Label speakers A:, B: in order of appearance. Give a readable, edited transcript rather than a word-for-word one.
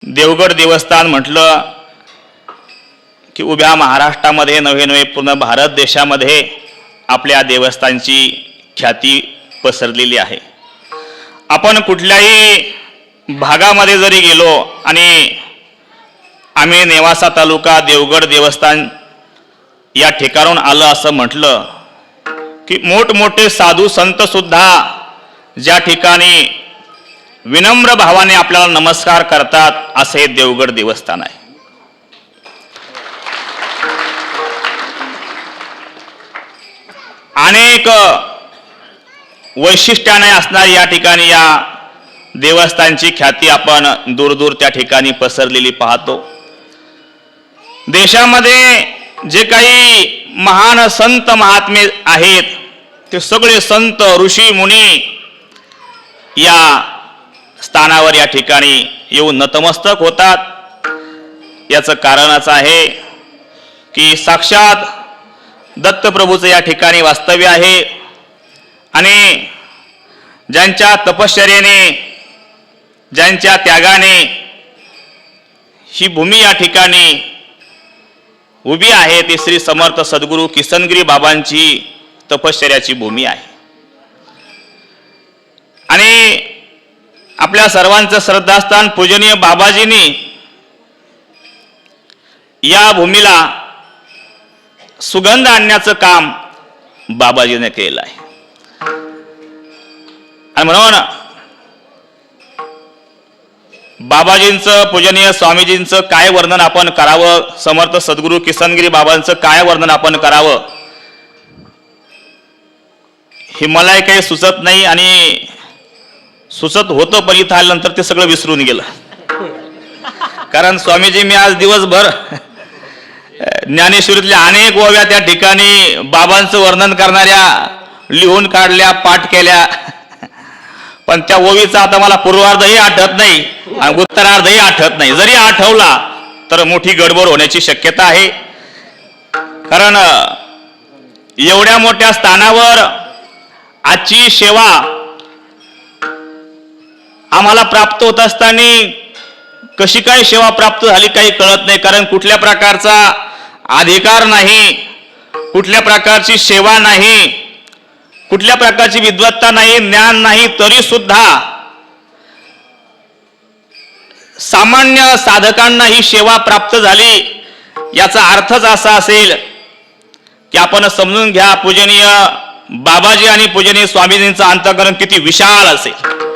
A: देवगड देवस्थान म्हटलं की उभ्या महाराष्ट्रामध्ये नव्हे पूर्ण भारत देशामध्ये आपल्या देवस्थानची ख्याती पसरलेली आहे। आपण कुठल्याही भागामध्ये जरी गेलो आणि आम्ही नेवासा तालुका देवगड देवस्थान या ठिकाणाहून आलं असं म्हटलं की मोठमोठे साधू संत सुद्धा ज्या ठिकाणी विनम्र भावाने आपल्याला नमस्कार करतात असे देवगड देवस्थान आहे। अनेक वैशिष्ट्याने असणारी या ठिकाणी या देवस्थानची ख्याती आपण दूर त्या ठिकाणी पसरलेली पाहतो। देशामध्ये जे काही महान संत महात्मे आहेत ते सगळे संत ऋषी मुनी या स्थानावर या ठिकाणी येऊन नतमस्तक होतात। याचं कारणच आहे की साक्षात दत्तप्रभूचं या ठिकाणी वास्तव्य आहे आणि ज्यांच्या तपश्चर्येने ज्यांच्या त्यागाने ही भूमी या ठिकाणी उभी आहे ती श्री समर्थ सद्गुरू किसनगिरी बाबांची तपश्चर्याची भूमी आहे। आणि आपल्या सर्वांचं श्रद्धास्थान पूजनीय बाबाजींनी या भूमीला सुगंध आणण्याचं काम बाबाजीने केलं आहे। आणि म्हणून बाबाजींचं पूजनीय स्वामीजींचं काय वर्णन आपण करावं, समर्थ सद्गुरू किसनगिरी बाबांचं काय वर्णन आपण करावं हे मलाही काही सुचत नाही आणि सुचत होतं पण इथं आल्यानंतर ते सगळं विसरून गेलं। कारण स्वामीजी मी आज दिवसभर ज्ञानेश्वरीतल्या अनेक ओव्या त्या ठिकाणी बाबांचं वर्णन करणाऱ्या लिहून काढल्या, पाठ केल्या, पण त्या ओवीचा आता मला पूर्वार्धही आठवत नाही आणि उत्तरार्धही आठवत नाही। जरी आठवला तर मोठी गडबड होण्याची शक्यता आहे। कारण एवढ्या मोठ्या स्थानावर आजची सेवा आम्हाला प्राप्त होत असताना कशी काय सेवा प्राप्त झाली काही कळत नाही। कारण कुठल्या प्रकारचा अधिकार नाही, कुठल्या प्रकारची सेवा नाही, कुठल्या प्रकारची विद्वत्ता नाही, ज्ञान नाही, तरी सुद्धा सामान्य साधकांना ही सेवा प्राप्त झाली। याचा अर्थच असा असेल की आपण समजून घ्या पूजनीय बाबाजी आणि पूजनीय स्वामीजींचं अंतःकरण किती विशाल असेल।